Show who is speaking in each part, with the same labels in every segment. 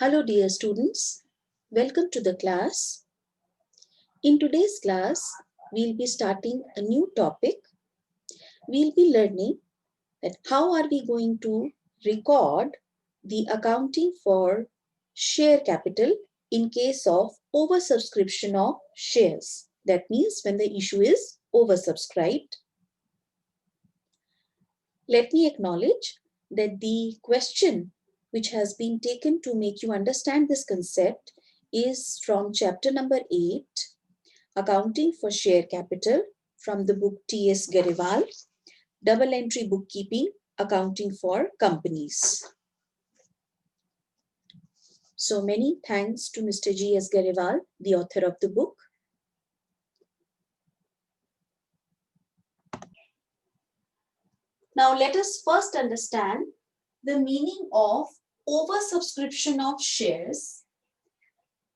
Speaker 1: Hello dear students, welcome to the class. In today's class, we'll be starting a new topic. We'll be learning that how are we going to record the accounting for share capital in case of oversubscription of shares. That means when the issue is oversubscribed. Let me acknowledge that the question which has been taken to make you understand this concept is from chapter number 8, Accounting for Share Capital, from the book T.S. Gariwal, Double Entry Bookkeeping, Accounting for Companies. So many thanks to Mr. G.S. Gariwal, the author of the book. Now let us first understand the meaning of oversubscription of shares.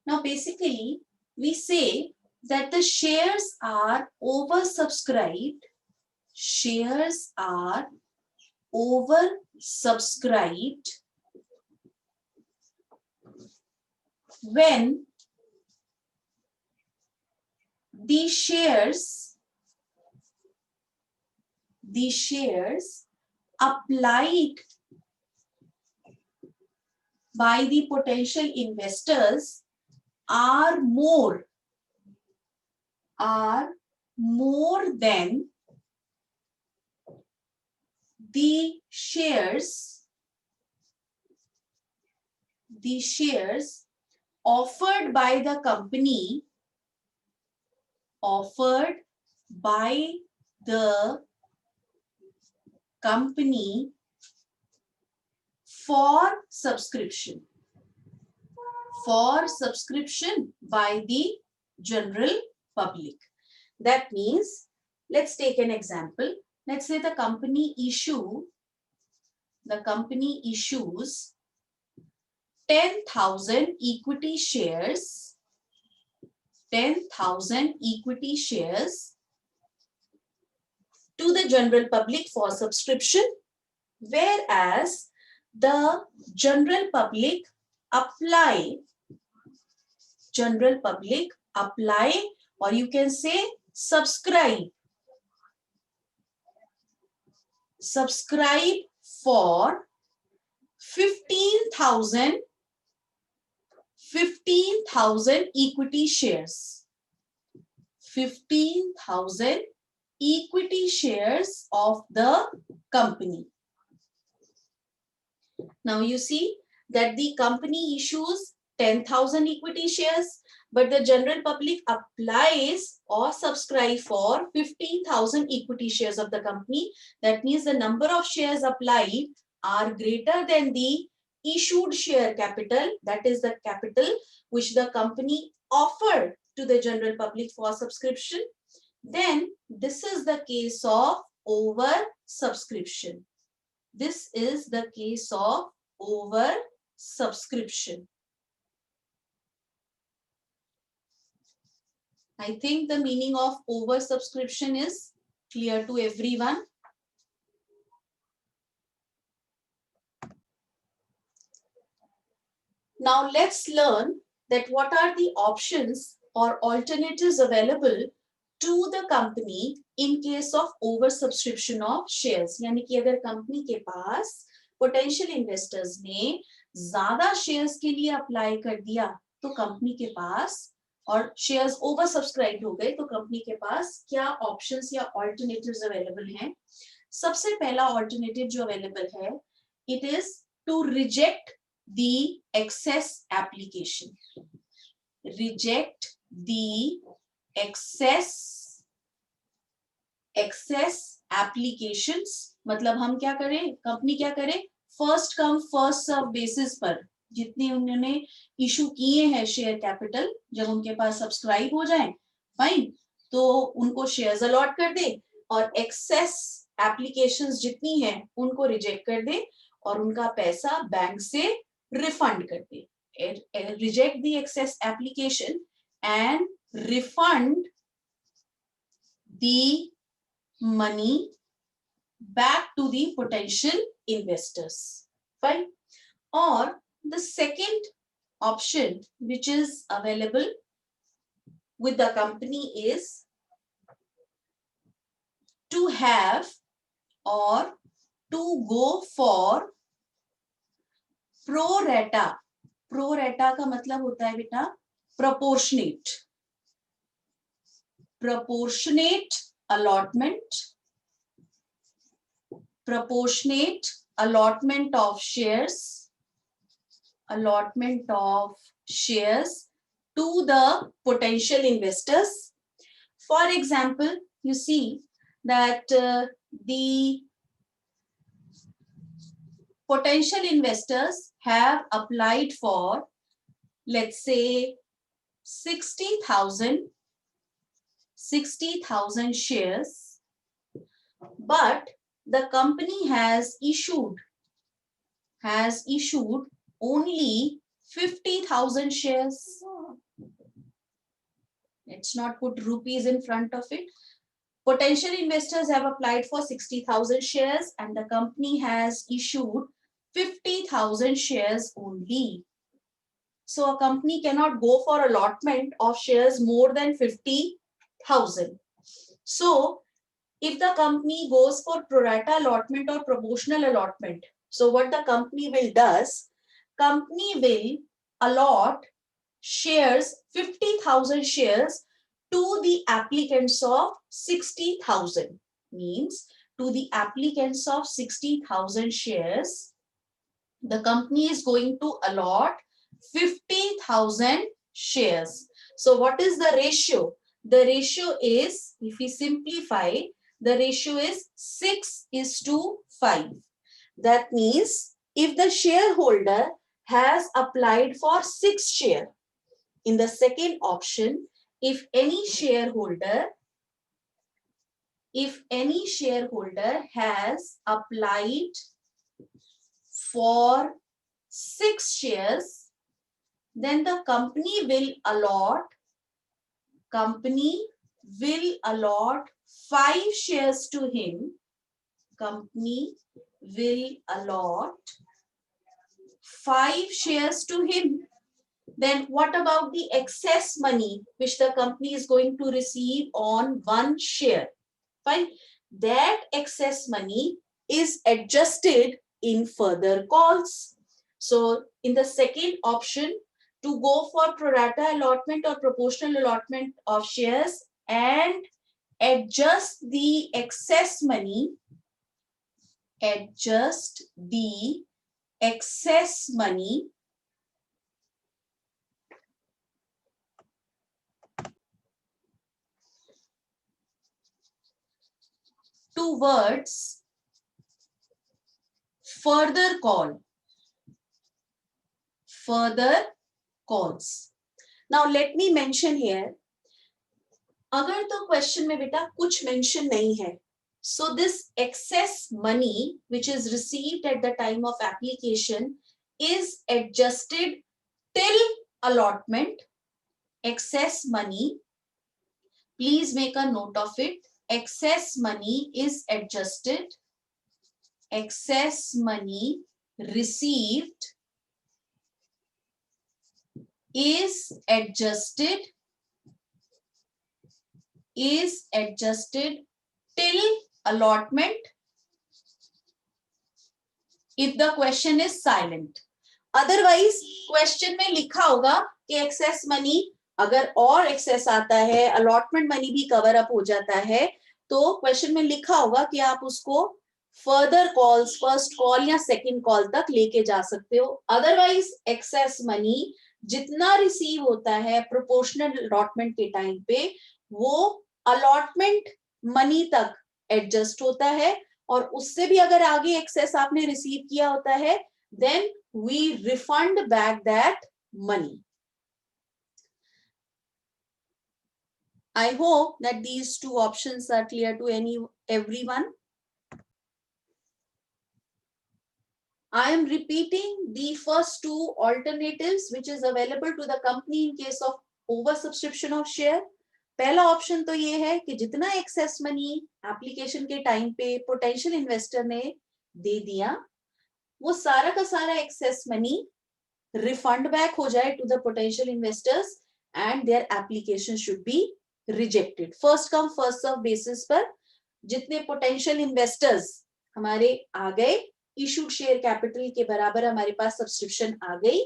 Speaker 1: Now basically, we say that the shares are oversubscribed. Shares are oversubscribed when the shares applied by the potential investors are more than the shares offered by the company for subscription by the general public. That means, let's take an example. Let's say the company issues 10,000 equity shares, 10,000 equity shares to the general public for subscription, whereas the general public apply, or you can say subscribe for 15,000 equity shares. 15,000 equity shares of the company. Now you see that the company issues 10,000 equity shares, but the general public applies or subscribe for 15,000 equity shares of the company. That means the number of shares applied are greater than the issued share capital, that is the capital which the company offered to the general public for subscription. Then this is the case of oversubscription. This is the case of oversubscription. I think the meaning of oversubscription is clear to everyone. Now let's learn that what are the options or alternatives available to the company in case of oversubscription of shares. यानी कि अगर company के पास potential investors ने ज्यादा shares के लिए apply कर दिया तो कंपनी के पास, और शेयर्स ओवर सब्सक्राइब हो गए तो कंपनी के पास क्या ऑप्शंस या ऑल्टरनेटिव्स अवेलेबल हैं. सबसे पहला ऑल्टरनेटिव जो अवेलेबल है, it is to reject the excess application. Reject the excess applications. मतलब हम क्या करें, कंपनी क्या करे, first come first serve basis पर जितने उन्होंने इशू किए हैं शेयर कैपिटल, जब उनके पास सब्सक्राइब हो जाए फाइन तो उनको शेयर्स अलॉट कर दे, और एक्सेस एप्लीकेशंस जितनी हैं उनको रिजेक्ट कर दे और उनका पैसा बैंक से refund कर दे. Reject the excess application and refund the money back to the potential investors. Fine. Or the second option which is available with the company is to have or to go for pro rata. Pro rata का मतलब होता है बेटा proportionate. Proportionate allotment. Proportionate allotment of shares. Allotment of shares to the potential investors. For example, you see that the potential investors have applied for, let's say, 60,000 shares, but the company has issued only 50,000 shares. Let's not put rupees in front of it. Potential investors have applied for 60,000 shares and the company has issued 50,000 shares only. So a company cannot go for allotment of shares more than 50,000. So if the company goes for pro rata allotment or proportional allotment, so what the company will does, company will allot shares, 50,000 shares to the applicants of 60,000. Means to the applicants of 60,000 shares, the company is going to allot 50,000 shares. So what is the ratio? The ratio is, if we simplify, the ratio is 6:5. That means if the shareholder has applied for 6 shares, in the second option, if any shareholder has applied for 6 shares, then the company will allot 5 shares to him. Company will allot 5 shares to him. Then what about the excess money which the company is going to receive on 1 share? Fine. That excess money is adjusted in further calls. So in the second option, to go for pro rata allotment or proportional allotment of shares and adjust the excess money, towards further calls. Now let me mention here, अगर तो question में बेटा कुछ mention नहीं है, so this excess money which is received at the time of application is adjusted till allotment. Excess money, please make a note of it. Excess money is adjusted. Excess money received is adjusted till allotment if the question is silent. Otherwise question में लिखा होगा कि excess money, अगर और excess आता है, allotment money भी cover up हो जाता है, तो question में लिखा होगा कि आप उसको further calls, first call या second call तक लेके जा सकते हो. Otherwise excess money जितना रिसीव होता है प्रोपोर्शनल अलॉटमेंट के टाइम पे, वो अलॉटमेंट मनी तक एडजस्ट होता है, और उससे भी अगर आगे एक्सेस आपने रिसीव किया होता है, then we refund back that money. I hope that these two options are clear to everyone. I am repeating the first two alternatives which is available to the company in case of oversubscription of share. पहला option तो ये है कि जितना excess money application के time पे potential investor ने दे दिया, वो सारा का सारा एक्सेस मनी रिफंड बैक हो जाए to the potential investors and their application should be rejected. First come first serve basis पर जितने पोटेंशियल इन्वेस्टर्स हमारे आ गए, इशूड शेयर कैपिटल के बराबर हमारे पास सब्सक्रिप्शन आ गई,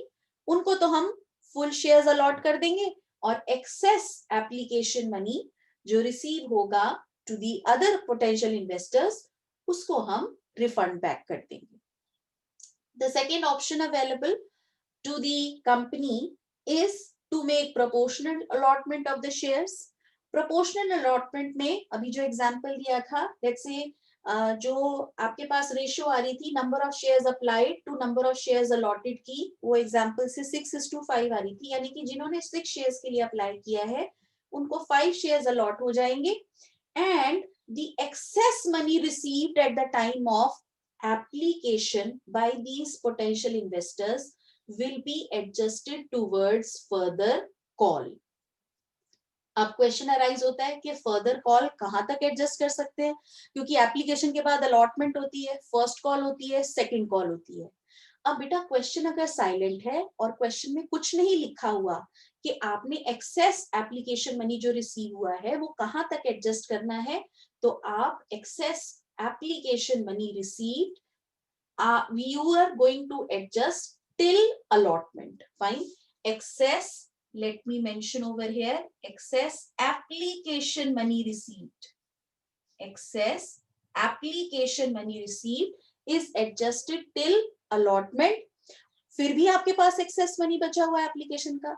Speaker 1: उनको तो हम फुल शेयर्स अलॉट कर देंगे और एक्सेस एप्लीकेशन मनी जो रिसीव होगा to the other potential investors उसको हम रिफंड बैक कर देंगे। The second option available to the company is to make proportional allotment of the shares. Proportional allotment में अभी जो एग्जांपल दिया था, let's say जो आपके पास रेशियो आ रही थी number of shares applied to number of shares allotted की, वो एग्जांपल से 6:5 आ रही थी, यानी कि जिन्होंने 6 शेयर्स के लिए अप्लाई किया है उनको 5 शेयर्स अलॉट हो जाएंगे and the excess money received at the time of application by these potential investors will be adjusted towards further call. अब क्वेश्चन अराइज होता है कि फर्दर कॉल कहां तक एडजस्ट कर सकते हैं, क्योंकि एप्लीकेशन के बाद अलॉटमेंट होती है, फर्स्ट कॉल होती है, सेकंड कॉल होती है। अब बेटा क्वेश्चन अगर साइलेंट है और क्वेश्चन में कुछ नहीं लिखा हुआ कि आपने एक्सेस एप्लीकेशन मनी जो रिसीव हुआ है वो कहां तक एडजस्ट करना है, तो आप excess application money received you are going to adjust till allotment. Fine. Excess, let me mention over here, excess application money received. Excess application money received is adjusted till allotment. फिर भी आपके पास excess money बचा हुआ है application का,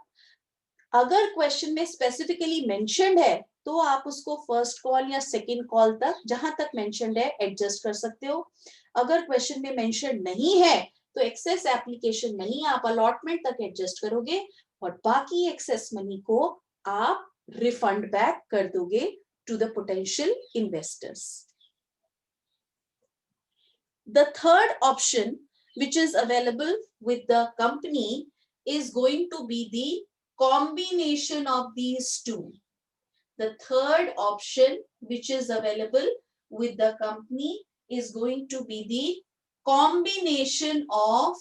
Speaker 1: अगर question में specifically mentioned है तो आप उसको फर्स्ट कॉल या सेकंड कॉल तक जहां तक मेंशन्ड है एडजस्ट कर सकते हो। अगर क्वेश्चन में मेंशन नहीं है तो एक्सेस एप्लीकेशन मनी आप अलॉटमेंट तक एडजस्ट करोगे और बाकी एक्सेस मनी को आप रिफंड बैक कर दोगे to the potential investors. The third option which is available with the company is going to be the combination of these two. The third option which is available with the company is going to be the combination of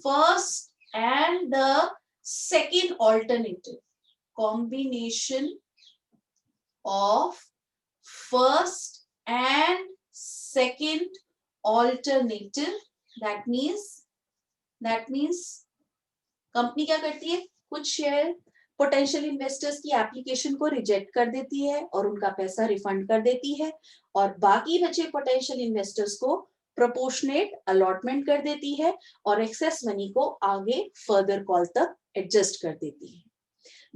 Speaker 1: first and the second alternative. Combination of first and second alternative. That means company क्या करती है, कुछ share potential investors की application को reject कर देती है और उनका पैसा रिफंड कर देती है और बाकी बचे पोटेंशियल इन्वेस्टर्स को प्रोपोर्शनेट अलॉटमेंट कर देती है और एक्सेस मनी को आगे फर्दर कॉल तक एडजस्ट कर देती है।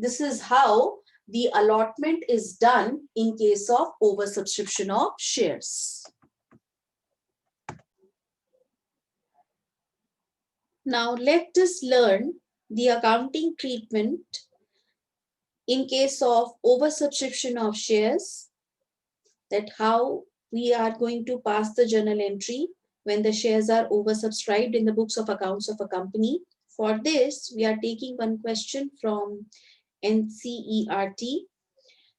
Speaker 1: This is how the allotment is done in case of over subscription of shares. Now let us learn the accounting treatment in case of oversubscription of shares, that how we are going to pass the journal entry when the shares are oversubscribed in the books of accounts of a company. For this, we are taking one question from NCERT.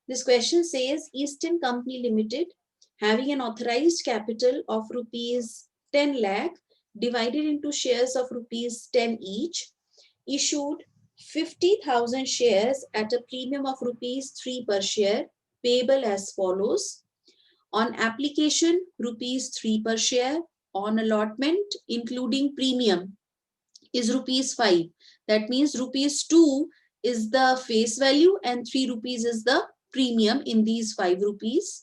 Speaker 1: This question says, Eastern Company Limited, having an authorized capital of rupees 10 lakh divided into shares of rupees 10 each, issued 50,000 shares at a premium of rupees 3 per share, payable as follows. On application, rupees 3 per share. On allotment, including premium, is rupees 5. That means rupees 2 is the face value and 3 rupees is the premium in these 5 rupees.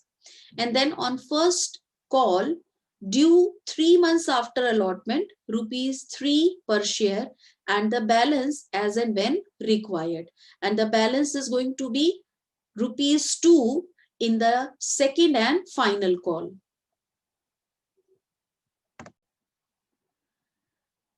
Speaker 1: And then on first call, due 3 months after allotment, rupees 3 per share and the balance as and when required. And the balance is going to be rupees 2 in the second and final call.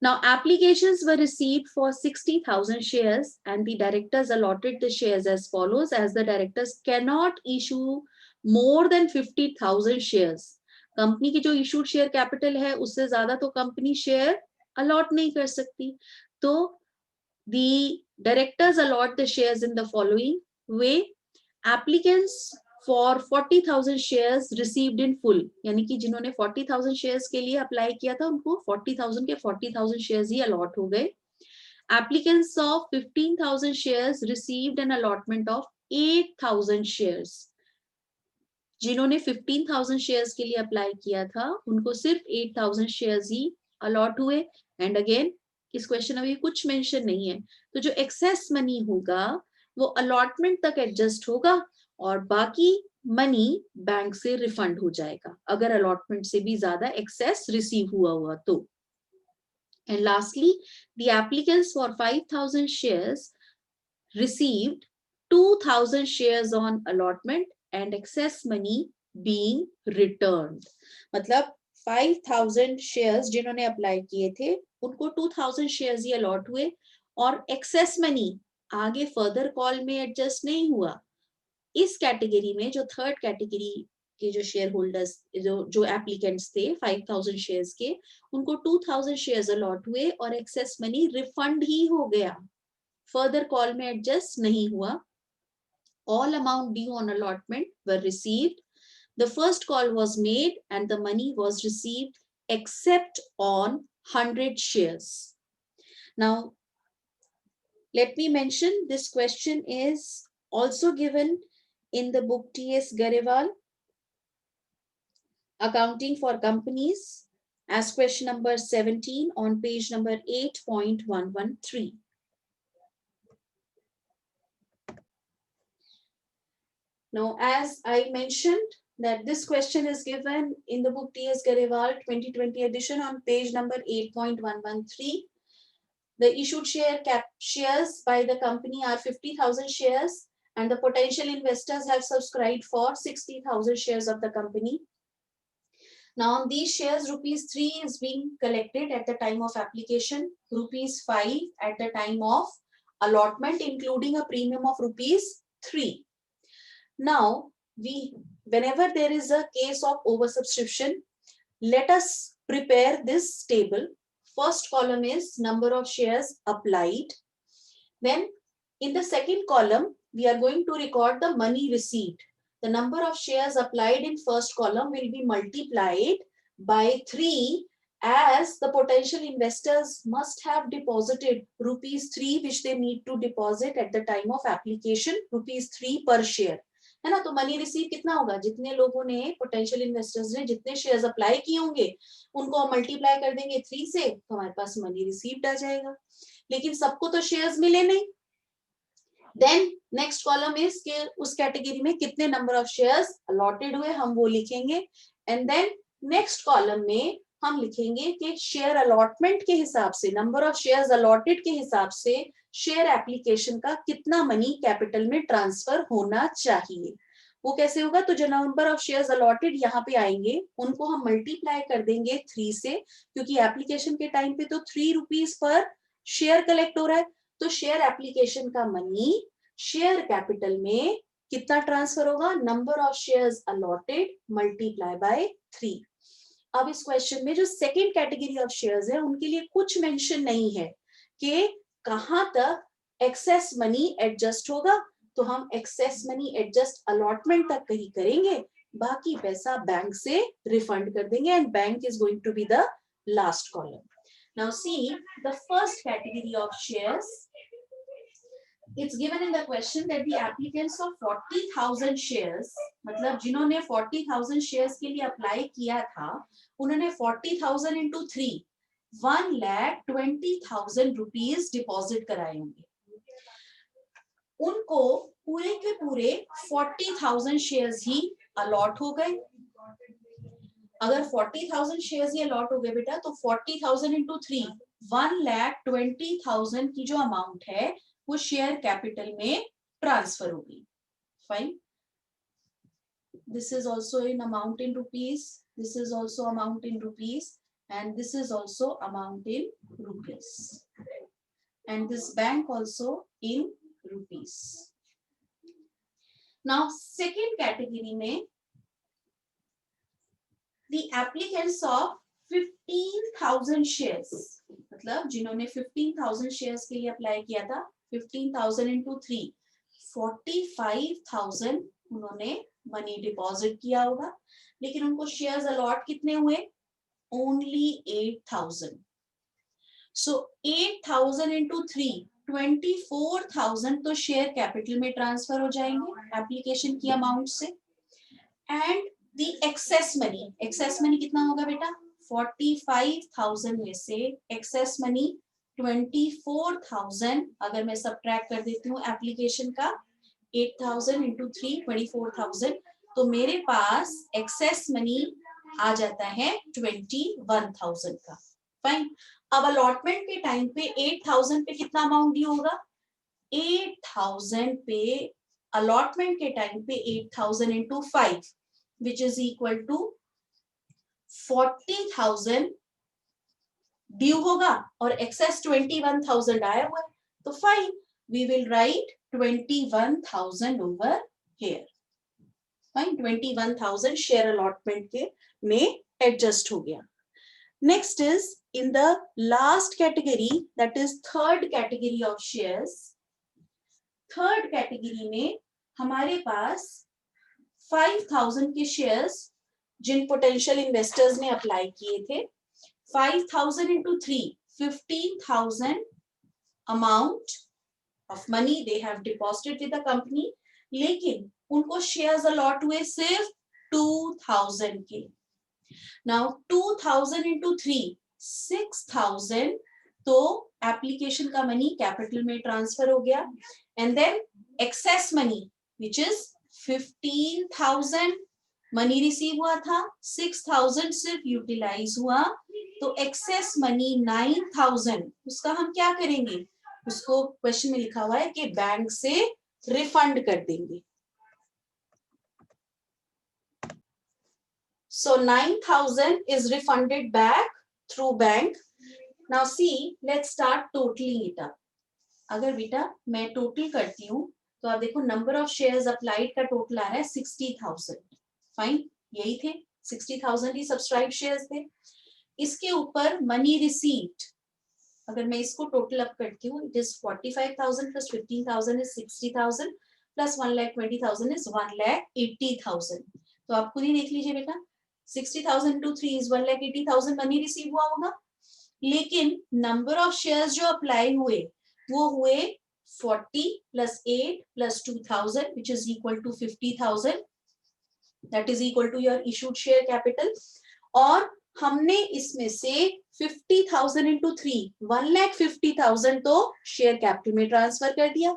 Speaker 1: Now, applications were received for 60,000 shares and the directors allotted the shares as follows, as the directors cannot issue more than 50,000 shares. Company की जो issued share capital है उससे ज्यादा तो company share allot नहीं कर सकती, तो the directors allot the shares in the following way. Applicants for 40,000 shares received in full, यानी कि जिन्होंने 40,000 शेयर्स के लिए अप्लाई किया था उनको 40,000 के 40,000 शेयर्स ही अलॉट हो गए। Applicants of 15,000 shares received an allotment of 8,000 shares. जिन्होंने 15,000 शेयर्स के लिए अप्लाई किया था उनको सिर्फ 8,000 शेयर्स ही अलॉट हुए. एंड अगेन इस क्वेश्चन में अभी कुछ मेंशन नहीं है, तो जो एक्सेस मनी होगा वो अलॉटमेंट तक एडजस्ट होगा और बाकी मनी बैंक से रिफंड हो जाएगा अगर अलॉटमेंट से भी ज्यादा एक्सेस रिसीव हुआ तो. And lastly, the applicants for 5,000 shares received 2,000 shares on allotment and excess money being returned. मतलब 5,000 shares जिन्होंने अप्लाई किए थे उनको 2,000 shares ही अलॉट हुए और एक्सेस मनी आगे फर्दर कॉल में एडजस्ट नहीं हुआ. इस कैटेगरी में जो थर्ड कैटेगरी के जो शेयर होल्डर्स जो एप्लीकेंट्स थे 5,000 शेयर्स के, उनको 2,000 शेयर्स अलॉट हुए और एक्सेस मनी रिफंड ही हो गया, फर्दर कॉल में एडजस्ट नहीं हुआ. All amount due on allotment were received. The first call was made and the money was received except on 100 shares. Now, let me mention this question is also given in the book T.S. Garewal, Accounting for Companies, as question number 17 on page number 8.113. Now, as I mentioned that this question is given in the book T.S. Garewal 2020 edition on page number 8.113. The issued shares by the company are 50,000 shares and the potential investors have subscribed for 60,000 shares of the company. Now on these shares, rupees 3 is being collected at the time of application, rupees 5 at the time of allotment, including a premium of rupees 3. Now, whenever there is a case of oversubscription, let us prepare this table. First column is number of shares applied. Then in the second column, we are going to record the money received. The number of shares applied in first column will be multiplied by 3 as the potential investors must have deposited rupees 3 which they need to deposit at the time of application, rupees 3 per share. है ना. तो money receive कितना होगा, जितने लोगों ने potential investors ने जितने शेयर्स अप्लाई किए होंगे उनको हम मल्टीप्लाई कर देंगे 3 से, तो हमारे पास मनी रिसीव्ड आ जाएगा. लेकिन सबको तो शेयर्स मिले नहीं. देन नेक्स्ट कॉलम इज के उस कैटेगरी में कितने नंबर ऑफ शेयर्स अलॉटेड हुए हम वो लिखेंगे. एंड देन नेक्स्ट कॉलम में हम लिखेंगे कि शेयर अलॉटमेंट के हिसाब से, नंबर ऑफ शेयर्स अलॉटेड के हिसाब से शेयर एप्लीकेशन का कितना मनी कैपिटल में ट्रांसफर होना चाहिए. वो कैसे होगा, तो जो नंबर ऑफ शेयर्स अलॉटेड यहाँ पे आएंगे उनको हम मल्टीप्लाई कर देंगे 3 से, क्योंकि एप्लीकेशन के टाइम पे तो 3 रुपीज पर शेयर कलेक्ट हो रहा है. तो शेयर एप्लीकेशन का मनी शेयर कैपिटल में कितना ट्रांसफर होगा, number of shares allotted multiply by 3. अब इस क्वेश्चन में जो सेकेंड कैटेगरी ऑफ शेयर्स है उनके लिए कुछ मेंशन नहीं है कि कहां तक एक्सेस मनी एडजस्ट होगा. तो हम एक्सेस मनी एडजस्ट अलॉटमेंट तक कहीं करेंगे, बाकी पैसा बैंक से रिफंड कर देंगे and bank is going to be the last column. Now see the first category of shares. It's given in the question that the applicants of 40,000 shares, मतलब जिन्होंने 40,000 shares के लिए अप्लाई किया था उन्होंने 40,000 into 3 1,20,000 रुपीज डिपॉजिट कराए होंगे. उनको पूरे के पूरे 40,000 शेयर्स ही अलॉट हो गए. अगर 40,000 शेयर्स ही अलॉट हो गए बेटा तो 40,000 into 3 1,20,000 की जो अमाउंट है वो शेयर कैपिटल में ट्रांसफर होगी. Fine. This is also in amount in rupees, this is also amount in rupees and this is also amount in rupees and this bank also in rupees. Now second category में the applicants of 15,000 shares, मतलब जिन्होंने 15,000 shares के लिए apply किया था, 15,000 into 3 45,000 उन्होंने money deposit किया होगा, लेकिन उनको शेयर्स अलॉट कितने हुए, only 8,000. सो 8,000 इंटू 3 24,000 तो शेयर कैपिटल में ट्रांसफर हो जाएंगे एप्लीकेशन की अमाउंट से। एंड द एक्सेस मनी कितना होगा बेटा? 45,000 में से एक्सेस मनी 24,000 अगर मैं सब्ट्रैक्ट कर देती हूँ एप्लीकेशन का, 8,000 इंटू 3 24,000, तो मेरे पास एक्सेस मनी आ जाता है 21,000 का। फाइन। अब अलॉटमेंट के टाइम पे 8,000 पे कितना अमाउंट ड्यू होगा? 8,000 पे अलॉटमेंट के टाइम पे 8,000 into 5 which is equal to 40,000 due होगा और एक्सेस 21,000 आया हुआ है, तो fine, we will write 21,000 over here. Fine, 21,000 share allotment के में एडजस्ट हो गया। Next is in the last category, that is third category of shares. Third category में हमारे पास 5,000 के शेयर्स जिन पोटेंशियल इन्वेस्टर्स ने अप्लाई किए थे, 5,000 into 3 15,000 amount of money they have deposited with the company, लेकिन उनको शेयर्स अलॉट हुए सिर्फ 2,000 के। नाउ 2,000 इंटू 3 6,000 तो एप्लीकेशन का मनी कैपिटल में ट्रांसफर हो गया। And then excess money which is 15,000 money receive हुआ था, 6,000 सिर्फ यूटिलाइज हुआ, तो एक्सेस मनी 9,000 उसका हम क्या करेंगे? उसको क्वेश्चन में लिखा हुआ है कि बैंक से रिफंड कर देंगे। So 9,000 is refunded back through bank. Now see, let's start totaling it up. अगर बेटा मैं टोटल करती हूँ तो आप देखो नंबर ऑफ शेयर्स अप्लाइड का टोटल आ रहा है 60,000। फाइन, यही थे 60,000 ही सब्सक्राइब शेयर्स थे। इसके ऊपर मनी रिसीव्ड, अगर मैं इसको टोटल अप करती हूँ, it is 45,000 plus 15,000 is 60,000 plus 1,20,000 is 1,80,000। तो आप खुद ही देख लीजिए बेटा, 60,000 टू 3 इज 1,80,000 मनी रिसीव हुआ होगा, लेकिन नंबर ऑफ शेयर्स जो अप्लाई हुए वो हुए 40 plus 8 plus 2,000 which is equal to 50,000, that is equal to your issued share capital। और हमने इसमें से 50,000 इंटू 3 1,50,000 तो शेयर कैपिटल में ट्रांसफर कर दिया।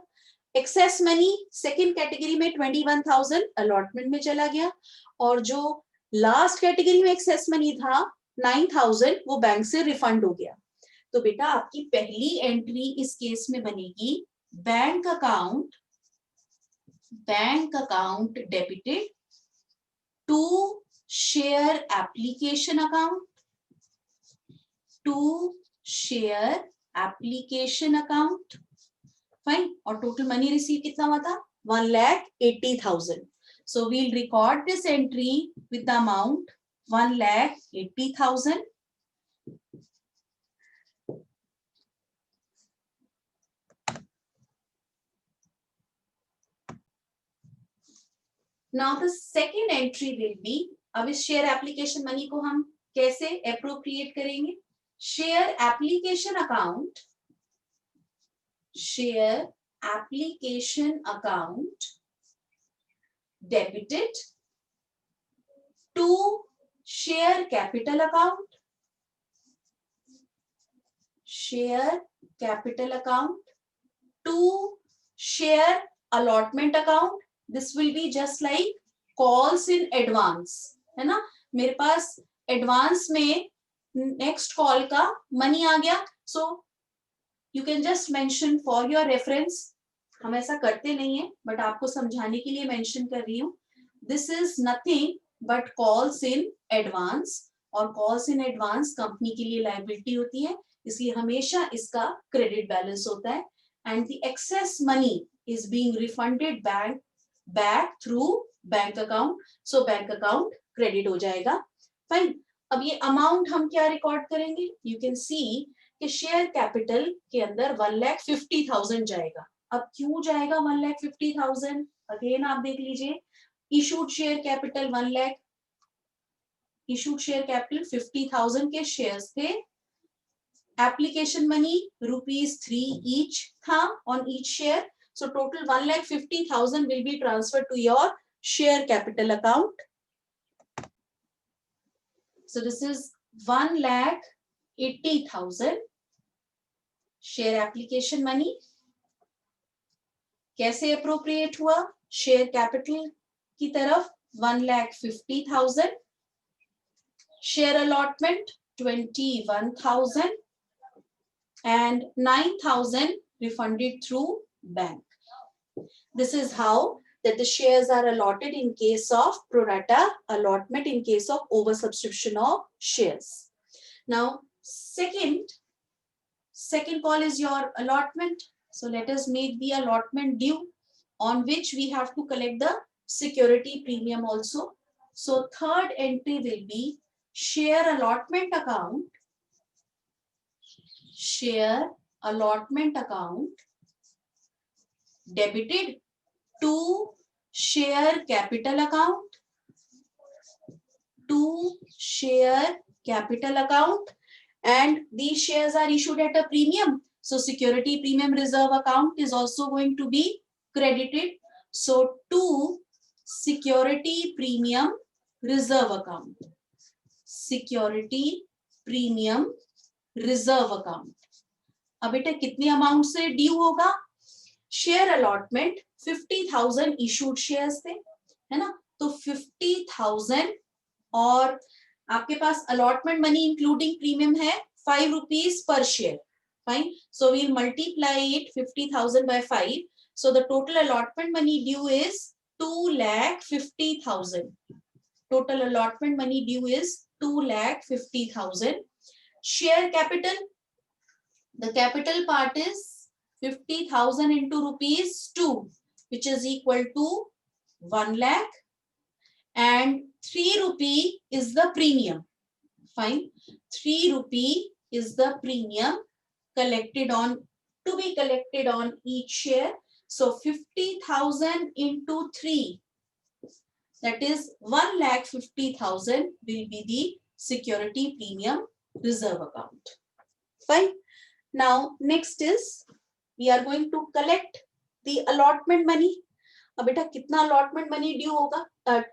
Speaker 1: एक्सेस मनी सेकेंड कैटेगरी में 21,000 अलॉटमेंट में चला गया, और जो लास्ट कैटेगरी में एक्सेस मनी था 9,000 वो बैंक से रिफंड हो गया। तो बेटा आपकी पहली एंट्री इस केस में बनेगी bank account debited to share application account, fine. और टोटल मनी रिसीव कितना हुआ था? 1,80,000। So we'll record this entry with the amount 1,80,000. Now the second entry will be, अब इस शेयर एप्लीकेशन मनी को हम कैसे एप्रोप्रिएट करेंगे? Share application account debited to share capital account to share allotment account. This will be just like calls in advance, है ना? मेरे पास advance में नेक्स्ट कॉल का मनी आ गया, so you can just mention for your reference, हम ऐसा करते नहीं है बट आपको समझाने के लिए मेंशन कर रही हूँ, this is nothing but calls in advance, और कॉल्स इन एडवांस कंपनी के लिए लायबिलिटी होती है, इसलिए हमेशा इसका क्रेडिट बैलेंस होता है। And the excess money is being refunded back through bank account, so bank account credit हो जाएगा। फाइन, अब ये अमाउंट हम क्या रिकॉर्ड करेंगे? यू कैन सी कि शेयर कैपिटल के अंदर 1,50,000 जाएगा। अब क्यों जाएगा 1,50,000? अगेन आप देख लीजिए, issued share capital 1 lakh, issued share capital 50,000 के शेयर्स थे, Application money ₹3 each था on each share. So total 1,50,000 will be transferred to your share capital account. So this is 1,80,000 share application money. कैसे appropriate हुआ? Share capital की तरफ 1,50,000. Share allotment 21,000 and 9,000 refunded through bank. This is how that the shares are allotted in case of pro rata allotment, in case of oversubscription of shares. Now, second call is your allotment. So let us make the allotment due on which we have to collect the security premium also. So third entry will be share allotment account. Share allotment account debited to share capital account. To share capital account, and these shares are issued at a premium. So security premium reserve account is also going to be credited. So to security premium reserve account. Security premium reserve account. अब बेटा कितनी amount से due होगा? Share allotment 50,000 issued shares थे, है ना? तो 50,000 और आपके पास अलॉटमेंट मनी इंक्लूडिंग प्रीमियम है ₹5 पर share. Fine. So we'll multiply it 50,000 by 5. So the total allotment money due is 2,50,000. Total allotment money due is 2,50,000. Share capital. The capital part is 50,000 into ₹2, which is equal to 1 lakh, and ₹3 is the premium. Fine. ₹3 is the premium collected on, to be collected on each share. So 50,000 into 3, that is 1,50,000 will be the security premium reserve account. Fine. Now next is we are going to collect the allotment money. अब बेटा कितना allotment money due होगा,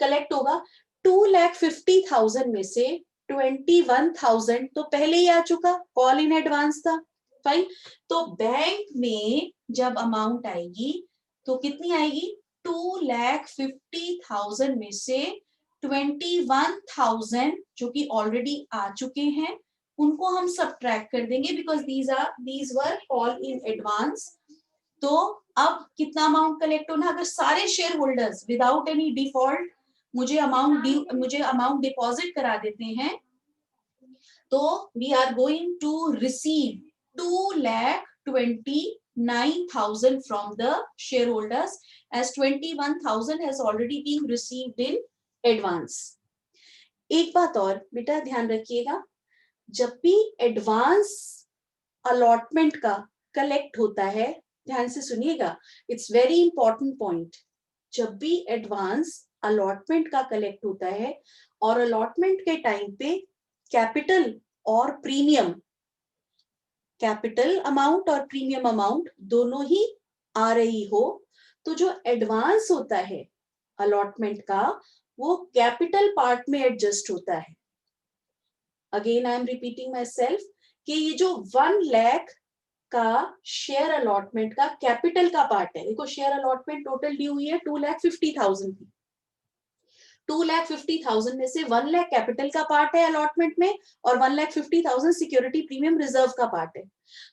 Speaker 1: collect होगा? 2,50,000 में से 21,000 तो पहले ही आ चुका, कॉल इन एडवांस था. फाइन. तो बैंक में जब अमाउंट आएगी तो कितनी आएगी? 2,50,000 में से 21,000 जो कि ऑलरेडी आ चुके हैं उनको हम सब्ट्रैक्ट कर देंगे, because these were call in advance. तो अब कितना अमाउंट कलेक्ट होना? अगर सारे share holders without any default मुझे अमाउंट डिपॉजिट करा देते हैं तो we are going to receive 2,29,000 from the shareholders, as 21,000 has already been received in advance. एक बात और बेटा ध्यान रखिएगा, जब भी एडवांस अलॉटमेंट का कलेक्ट होता है, ध्यान से सुनिएगा, इट्स वेरी इंपॉर्टेंट पॉइंट. जब भी एडवांस अलॉटमेंट का कलेक्ट होता है और अलॉटमेंट के टाइम पे कैपिटल और प्रीमियम, कैपिटल अमाउंट और प्रीमियम अमाउंट दोनों ही आ रही हो, तो जो एडवांस होता है अलॉटमेंट का वो कैपिटल पार्ट में एडजस्ट होता है. Again I am repeating my self कि ये जो 1 लाख का शेयर अलॉटमेंट का कैपिटल का पार्ट है, देखो शेयर अलॉटमेंट टोटल ड्यू हुई है 2,50,000 की. 2,50,000 में से 1 लाख कैपिटल का पार्ट है अलॉटमेंट में और 1,50,000 सिक्योरिटी प्रीमियम रिजर्व का पार्ट है.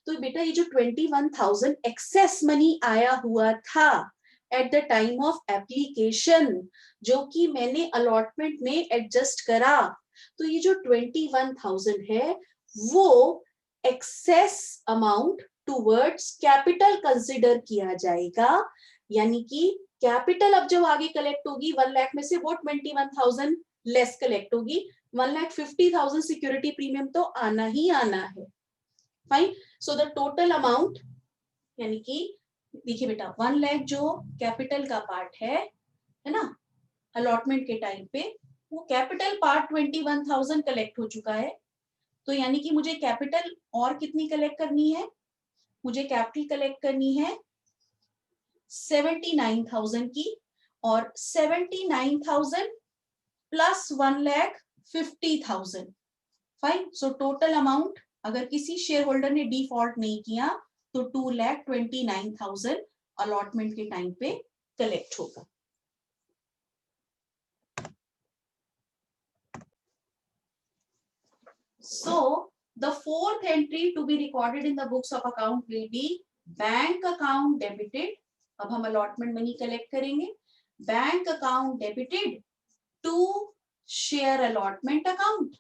Speaker 1: तो बेटा ये जो 21,000 एक्सेस मनी आया हुआ था at the time of application, जो कि मैंने अलॉटमेंट में एडजस्ट करा, तो ये जो 21,000 है वो excess amount towards capital consider किया जाएगा. यानी कि कैपिटल अब जब आगे कलेक्ट होगी 1 लाख में से वो 21,000 लेस कलेक्ट होगी, 1,50,000 सिक्योरिटी प्रीमियम तो आना ही आना है. Fine. So the total amount, यानी कि देखिए बेटा 1 लाख जो कैपिटल का पार्ट है ना अलॉटमेंट के टाइम पे, वो कैपिटल पार्ट 21,000 कलेक्ट हो चुका है. तो यानी कि मुझे कैपिटल और कितनी कलेक्ट करनी है, मुझे कैपिटल कलेक्ट करनी है 79,000 की, और 79,000 plus 1,50,000। Fine, so total amount अगर किसी शेयर होल्डर ने डिफॉल्ट नहीं किया तो 2,29,000 अलॉटमेंट के टाइम पे कलेक्ट होगा। So the fourth entry to be recorded in the books of account will be bank account debited। अब हम allotment money collect करेंगे। Bank account debited to share allotment account,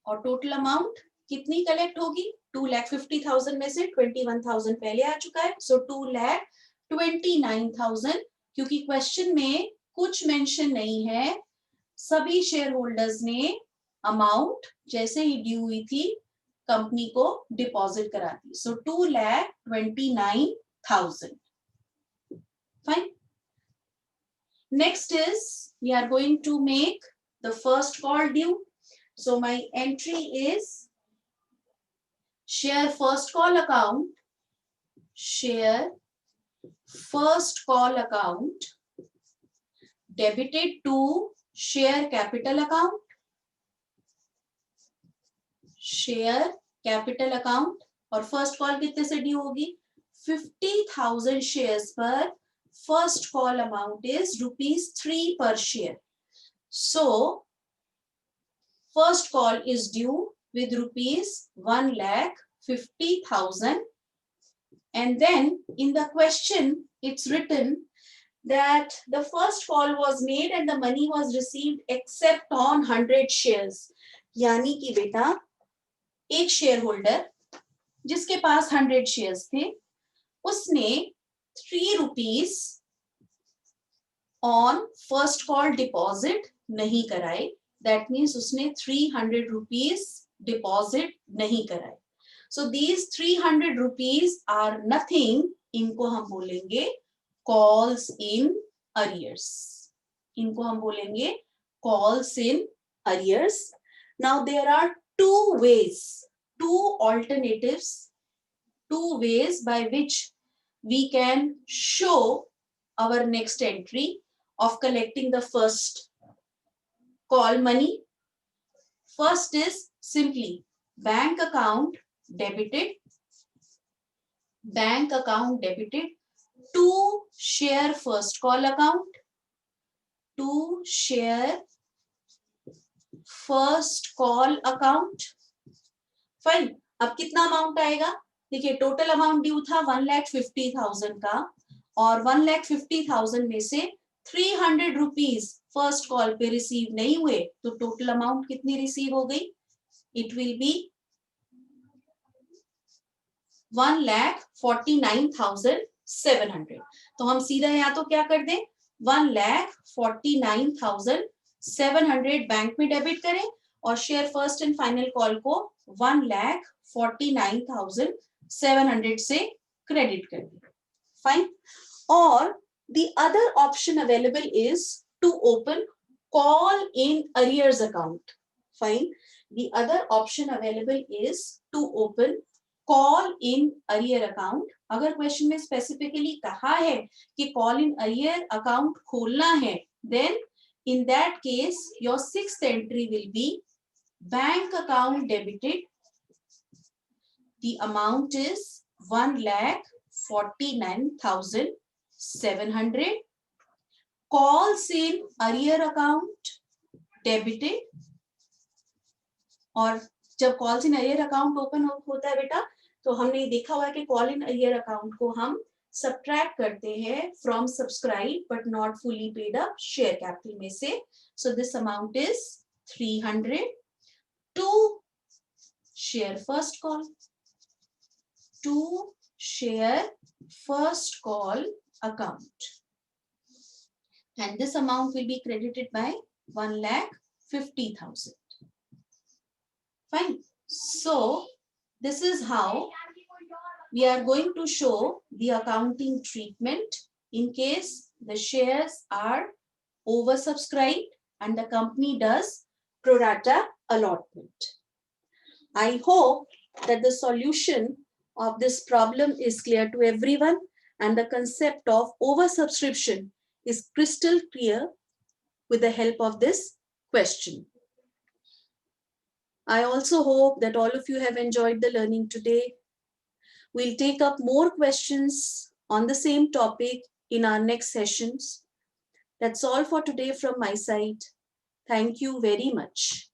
Speaker 1: और टोटल अमाउंट कितनी collect होगी, 2,50,000 में से 21,000 पहले आ चुका है, सो 2,29,000। क्योंकि क्वेश्चन में कुछ मेंशन नहीं है, सभी शेयर होल्डर्स ने अमाउंट जैसे ही ड्यू हुई थी कंपनी को डिपॉजिट करा दी, so 2,29,000। Fine, next is we are going to make the first call due. So my entry is share first call account, share first call account debited to share capital account, share capital account। और first call कितने से due होगी, 50,000 shares पर first call amount is ₹3 per share। So first call is due with ₹1,50,000, and then in the question it's written that the first call was made and the money was received except on 100 shares। यानी कि बेटा एक share holder जिसके पास 100 shares थे उसने ₹3 on first call deposit नहीं कराए, that means उसने ₹300 डिपॉजिट नहीं कराए। सो दीज ₹300 आर नथिंग, इनको हम बोलेंगे कॉल्स इन अरियर्स, इनको हम बोलेंगे calls in arrears. Now there are two ways, two alternatives, two ways by which we can show our next entry of collecting the first call money. First is simply bank account debited, bank account debited to share first call account, to share first call account। Fine, अब कितना amount आएगा, देखिए total amount due था 1,50,000 का, और 1,50,000 में से ₹300 first call पे रिसीव नहीं हुए, तो टोटल अमाउंट कितनी रिसीव हो गई, इट विल बी 1,49,700। तो हम सीधा या तो क्या कर दें, 1,49,700 बैंक में डेबिट करें और share first and final call को 1,49,700 से क्रेडिट कर दें। फाइन, और the other option available is to open call in arrears account। Fine, the other option available is to open call in arrear account। अगर question में specifically कहा है कि call in arrear account खोलना है, then in that case your sixth entry will be bank account debited, the amount is 1,49,700, calls in arrear account debited। और जब calls in arrear account open होता है बेटा, तो हमने देखा हुआ है कि call in arrear account को हम सब्ट्रैक्ट करते हैं from subscribe but not fully paid up share capital में से। So this amount is 300 to share first call, to share first call account, and this amount will be credited by 1,50,000। Fine, so this is how we are going to show the accounting treatment in case the shares are oversubscribed and the company does pro rata allotment। I hope that the solution of this problem is clear to everyone and the concept of oversubscription is crystal clear with the help of this question. I also hope that all of you have enjoyed the learning today. We'll take up more questions on the same topic in our next sessions. That's all for today from my side. Thank you very much.